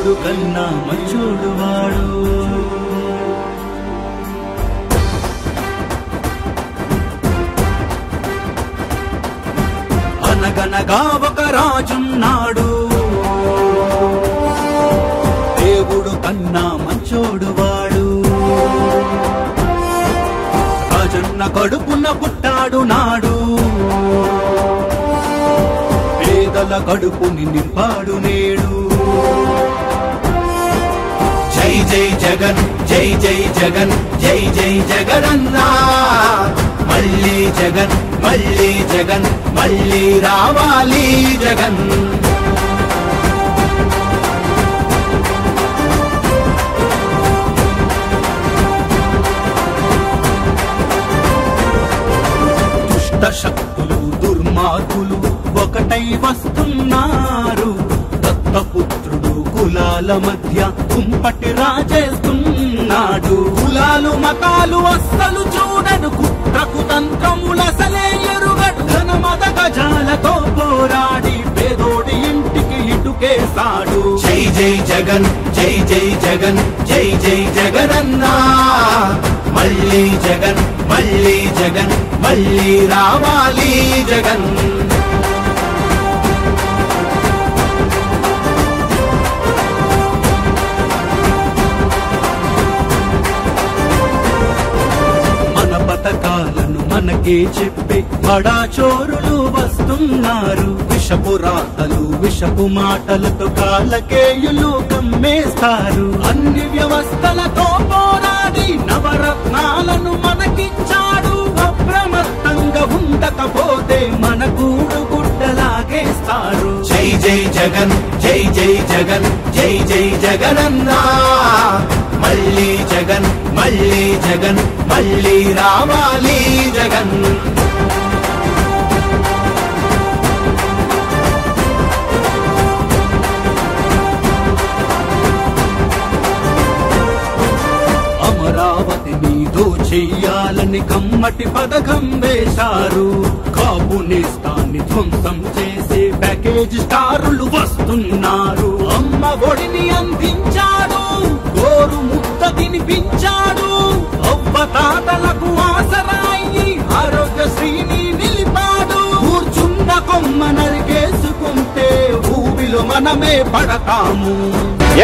దేవుడు కన్నా మంచోడు వాడు. అనగనగా ఒక రాజున్నాడు, దేవుడు కన్నా మంచోడు వాడు. రాజన్న కడుపున పుట్టాడు నాడు, పేదల కడుపుని నింపాడు నేడు. జై జై జగన్, జై జై జగన్, జై జై జగనన్నా. మళ్ళీ జగన్, మళ్ళీ జగన్, మళ్ళీ రావాలి జగన్. దుష్ట శక్తులు దుర్మార్గులు ఒకటై వస్తున్నారు. దత్తపుత్రుడు కులాల మధ్య కుంపటి రాజేస్తున్నాడు. కులాలు మతాలు అస్సలు చూడడు, కుట్రకు తంత్రములసలే ఎరుగడు. ఘనమద గజాలతో పోరాడి పేదోడి ఇంటికి ఇటుకేశాడు. జై జై జగన్, జై జై జగన్, జై జై జగనన్నా. మళ్ళీ జగన్, మళ్ళీ జగన్, మళ్ళీ రావాలి జగన్. పథకాలను మనకే చెప్పి బడా చోరులు వస్తున్నారు. విషపు రాతలు విషపు మాటలతో కాలకేయులు కమ్మేస్తారు. అన్ని వ్యవస్థలతో పోరాడి నవరత్నాలను మనకిచ్చాడు. అప్రమత్తంగా ఉండకపోతే మన గూడు గుడ్డలాగేస్తారు. జై జై జగన్, జై జై జగన్, జై జై జగనన్నా. మళ్ళీ జగన్, మళ్ళీ జగన్, మళ్ళీ రావాలి జగన్. అమరావతిని దోచేయాలని కమ్మటి పథకం వేశారు. కాపు నేస్తాన్ని ధ్వంసం చేసే ప్యాకేజ్ స్టారులు వస్తున్నారు. అమ్మ ఒడిని అందించాడు, గోరు ముద్ద తినిపించాడు. అవ్వతాతలకు ఆసరాయి ఆరోగ్యశ్రీని నిలిపాడు. కూర్చున్న కొమ్మ నరికేసుకుంటే ఊబిలో మనమే పడతాము.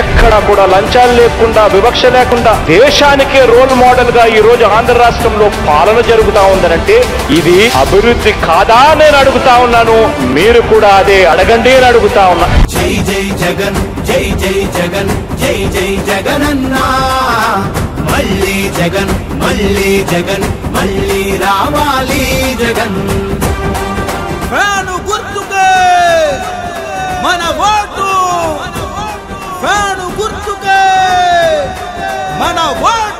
ఎక్కడ కూడా లంచాలు లేకుండా వివక్ష లేకుండా దేశానికే రోల్ మోడల్ గా ఈ రోజు ఆంధ్ర రాష్ట్రంలో పాలన జరుగుతా ఉందనంటే ఇది అభివృద్ధి కాదా నేను అడుగుతా ఉన్నాను. మీరు కూడా అదే అడగండి అని అడుగుతా ఉన్నా. జై జై జగన్, జై జై జగన్, జై జై జగనన్నా. మళ్ళీ జగన్, మళ్ళీ జగన్, మళ్ళీ రావాలి జగన్. ఫ్యాను గుర్తుకే మన ఓటు, ఫ్యాను గుర్తుకే మన ఓటు.